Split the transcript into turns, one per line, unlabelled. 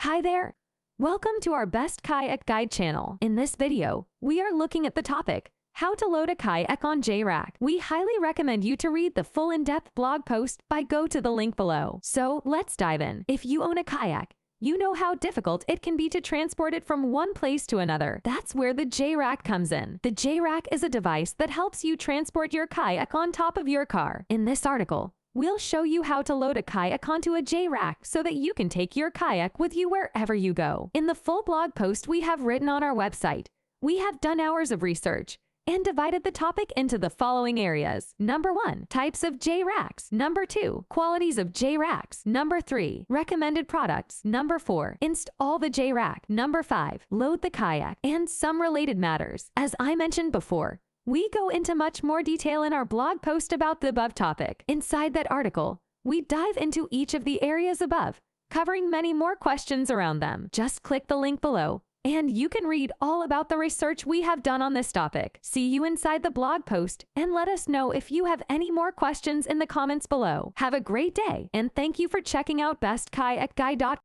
Hi there! Welcome to our Best Kayak Guide channel. In this video, we are looking at the topic, how to load a kayak on J-Rack. We highly recommend you to read the full in-depth blog post by go to the link below. So let's dive in. If you own a kayak, you know how difficult it can be to transport it from one place to another. That's where the J-Rack comes in. The J-Rack is a device that helps you transport your kayak on top of your car. In this article, we'll show you how to load a kayak onto a J-Rack so that you can take your kayak with you wherever you go. In the full blog post we have written on our website, we have done hours of research and divided the topic into the following areas. Number 1, types of J-Racks. Number 2, qualities of J-Racks. Number 3, recommended products. Number 4, install the J-Rack. Number 5, load the kayak, and some related matters. As I mentioned before, we go into much more detail in our blog post about the above topic. Inside that article, we dive into each of the areas above, covering many more questions around them. Just click the link below, and you can read all about the research we have done on this topic. See you inside the blog post, and let us know if you have any more questions in the comments below. Have a great day, and thank you for checking out bestkayakguide.com.